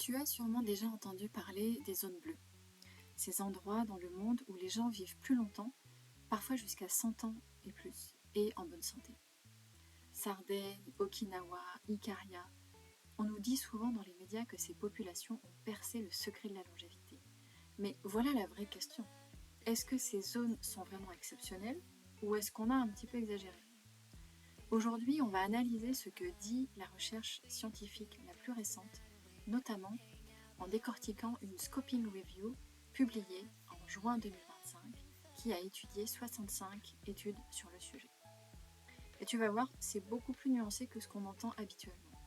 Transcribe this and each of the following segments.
Tu as sûrement déjà entendu parler des zones bleues, ces endroits dans le monde où les gens vivent plus longtemps, parfois jusqu'à 100 ans et plus, et en bonne santé. Sardaigne, Okinawa, Ikaria, on nous dit souvent dans les médias que ces populations ont percé le secret de la longévité. Mais voilà la vraie question. Est-ce que ces zones sont vraiment exceptionnelles ou est-ce qu'on a un petit peu exagéré? Aujourd'hui, on va analyser ce que dit la recherche scientifique la plus récente, notamment en décortiquant une scoping review publiée en juin 2025 qui a étudié 65 études sur le sujet. Et tu vas voir, c'est beaucoup plus nuancé que ce qu'on entend habituellement.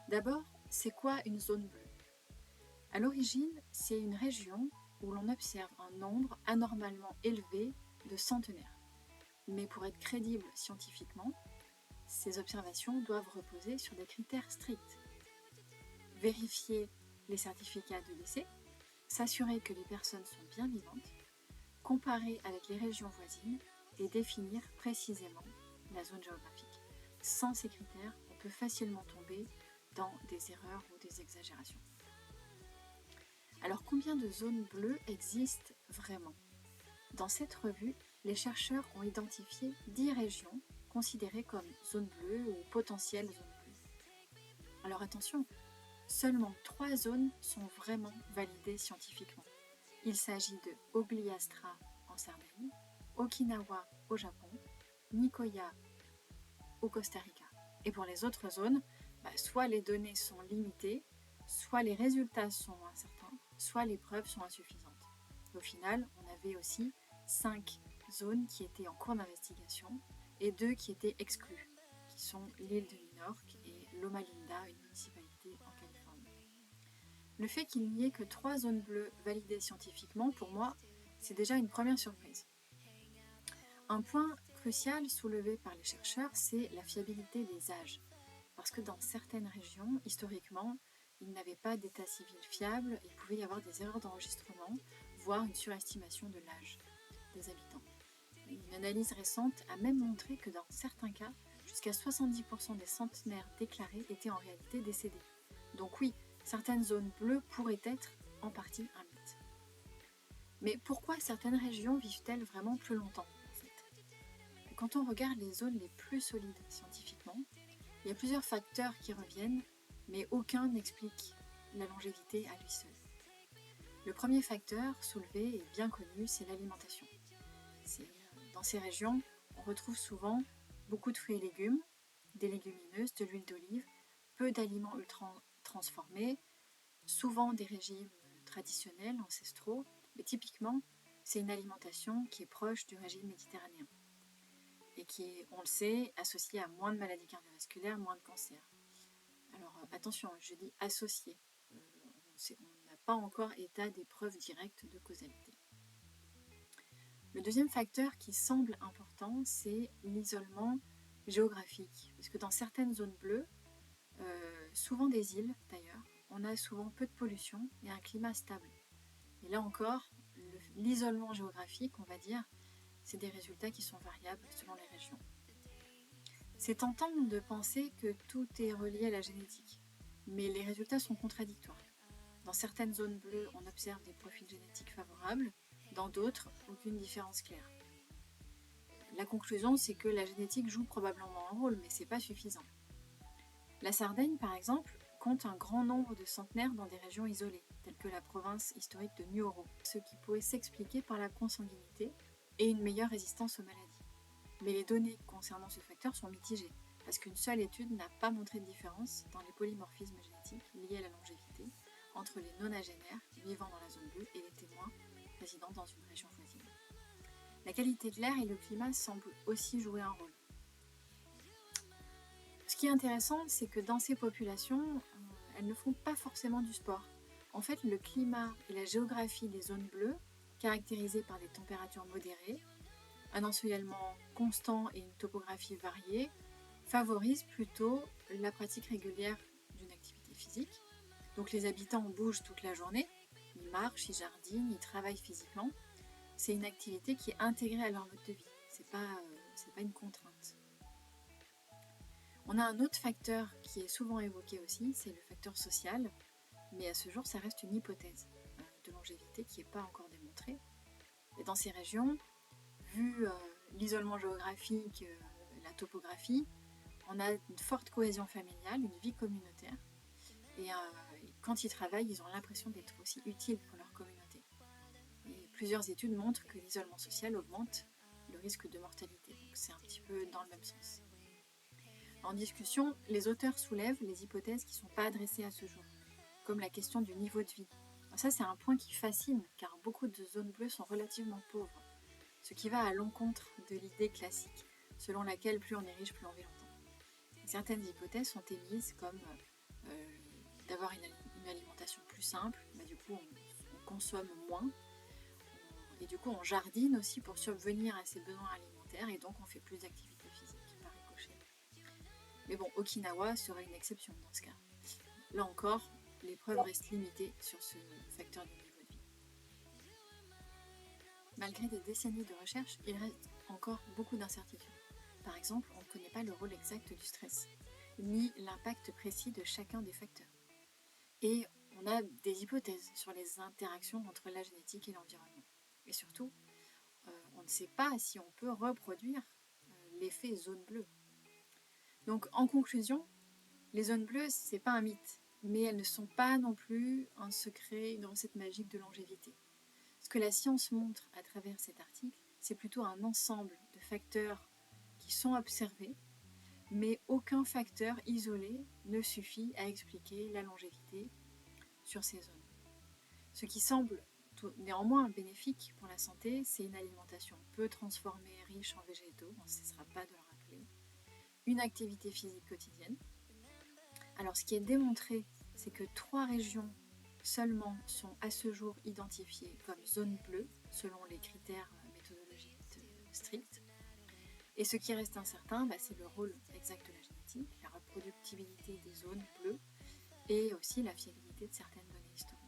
D'abord, c'est quoi une zone bleue? À l'origine, c'est une région où l'on observe un nombre anormalement élevé de centenaires. Mais pour être crédible scientifiquement, ces observations doivent reposer sur des critères stricts. Vérifier les certificats de décès, s'assurer que les personnes sont bien vivantes, comparer avec les régions voisines et définir précisément la zone géographique. Sans ces critères, on peut facilement tomber dans des erreurs ou des exagérations. Alors combien de zones bleues existent vraiment? Dans cette revue, les chercheurs ont identifié 10 régions considérées comme zones bleues ou potentielles zones bleues. Alors attention, seulement 3 zones sont vraiment validées scientifiquement. Il s'agit de Ogliastra en Sardaigne, Okinawa au Japon, Nicoya au Costa Rica. Et pour les autres zones, soit les données sont limitées, soit les résultats sont incertains, soit les preuves sont insuffisantes. Au final, on avait aussi 5 zones qui étaient en cours d'investigation et 2 qui étaient exclues, qui sont l'île de Minorque et Loma Linda, une municipalité en Californie. Le fait qu'il n'y ait que 3 zones bleues validées scientifiquement, pour moi, c'est déjà une première surprise. Un point crucial soulevé par les chercheurs, c'est la fiabilité des âges. Parce que dans certaines régions, historiquement, il n'y avait pas d'état civil fiable, il pouvait y avoir des erreurs d'enregistrement, voire une surestimation de l'âge des habitants. Une analyse récente a même montré que dans certains cas, jusqu'à 70% des centenaires déclarés étaient en réalité décédés. Donc oui, certaines zones bleues pourraient être en partie un mythe. Mais pourquoi certaines régions vivent-elles vraiment plus longtemps en fait? Quand on regarde les zones les plus solides scientifiquement, il y a plusieurs facteurs qui reviennent, mais aucun n'explique la longévité à lui seul. Le premier facteur soulevé et bien connu, c'est l'alimentation. Dans ces régions, on retrouve souvent beaucoup de fruits et légumes, des légumineuses, de l'huile d'olive, peu d'aliments ultra transformés, souvent des régimes traditionnels, ancestraux, mais typiquement, c'est une alimentation qui est proche du régime méditerranéen et qui est, on le sait, associée à moins de maladies cardiovasculaires, moins de cancers. Alors attention, je dis associée, on n'a pas encore état des preuves directes de causalité. Le deuxième facteur qui semble important, c'est l'isolement géographique, parce que dans certaines zones bleues, souvent des îles d'ailleurs, on a souvent peu de pollution et un climat stable. Et là encore, l'isolement géographique, on va dire, c'est des résultats qui sont variables selon les régions. C'est tentant de penser que tout est relié à la génétique, mais les résultats sont contradictoires. Dans certaines zones bleues, on observe des profils génétiques favorables, dans d'autres, aucune différence claire. La conclusion, c'est que la génétique joue probablement un rôle, mais c'est pas suffisant. La Sardaigne, par exemple, compte un grand nombre de centenaires dans des régions isolées, telles que la province historique de Nuoro, ce qui pourrait s'expliquer par la consanguinité et une meilleure résistance aux maladies. Mais les données concernant ce facteur sont mitigées, parce qu'une seule étude n'a pas montré de différence dans les polymorphismes génétiques liés à la longévité entre les nonagénaires vivant dans la zone bleue et les témoins résidant dans une région voisine. La qualité de l'air et le climat semblent aussi jouer un rôle. Ce qui est intéressant, c'est que dans ces populations, elles ne font pas forcément du sport. En fait, le climat et la géographie des zones bleues, caractérisées par des températures modérées, un ensoleillement constant et une topographie variée, favorisent plutôt la pratique régulière d'une activité physique. Donc les habitants bougent toute la journée, ils marchent, ils jardinent, ils travaillent physiquement. C'est une activité qui est intégrée à leur mode de vie, c'est pas une contrainte. On a un autre facteur qui est souvent évoqué aussi, c'est le facteur social. mais à ce jour, ça reste une hypothèse de longévité qui n'est pas encore démontrée. Et dans ces régions, vu l'isolement géographique, la topographie, on a une forte cohésion familiale, une vie communautaire. Et quand ils travaillent, ils ont l'impression d'être aussi utiles pour leur communauté. Et plusieurs études montrent que l'isolement social augmente le risque de mortalité. Donc c'est un petit peu dans le même sens. En discussion, les auteurs soulèvent les hypothèses qui ne sont pas adressées à ce jour, comme la question du niveau de vie. Alors ça, c'est un point qui fascine, car beaucoup de zones bleues sont relativement pauvres, ce qui va à l'encontre de l'idée classique, selon laquelle plus on est riche, plus on vit longtemps. Certaines hypothèses sont émises comme d'avoir une alimentation plus simple, du coup on consomme moins, et du coup on jardine aussi pour subvenir à ses besoins alimentaires, et donc on fait plus d'activités physiques par ricochet. Mais bon, Okinawa serait une exception dans ce cas. Là encore, les preuves restent limitées sur ce facteur du niveau de vie. Malgré des décennies de recherche, il reste encore beaucoup d'incertitudes. Par exemple, on ne connaît pas le rôle exact du stress, ni l'impact précis de chacun des facteurs. Et on a des hypothèses sur les interactions entre la génétique et l'environnement. Et surtout, on ne sait pas si on peut reproduire l'effet zone bleue. Donc en conclusion, les zones bleues, c'est pas un mythe, mais elles ne sont pas non plus un secret, une recette magique de longévité. Ce que la science montre à travers cet article, c'est plutôt un ensemble de facteurs qui sont observés, mais aucun facteur isolé ne suffit à expliquer la longévité sur ces zones. Ce qui semble néanmoins bénéfique pour la santé, c'est une alimentation peu transformée, riche en végétaux, on ne cessera pas de le rappeler, une activité physique quotidienne. Alors ce qui est démontré, c'est que 3 régions seulement sont à ce jour identifiées comme zones bleues, selon les critères méthodologiques stricts. Et ce qui reste incertain, c'est le rôle exact de la génétique, la reproductibilité des zones bleues et aussi la fiabilité de certaines données historiques.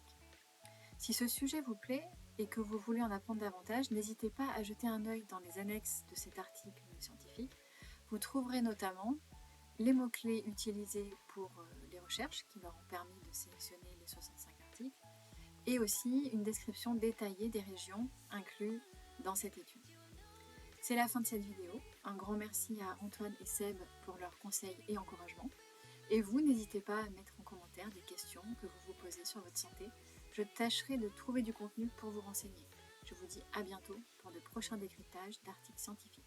Si ce sujet vous plaît et que vous voulez en apprendre davantage, n'hésitez pas à jeter un œil dans les annexes de cet article scientifique. Vous trouverez notamment les mots-clés utilisés pour les recherches qui leur ont permis de sélectionner les 65 articles et aussi une description détaillée des régions incluses dans cette étude. C'est la fin de cette vidéo. Un grand merci à Antoine et Seb pour leurs conseils et encouragements. Et vous, n'hésitez pas à mettre en commentaire des questions que vous vous posez sur votre santé. Je tâcherai de trouver du contenu pour vous renseigner. Je vous dis à bientôt pour de prochains décryptages d'articles scientifiques.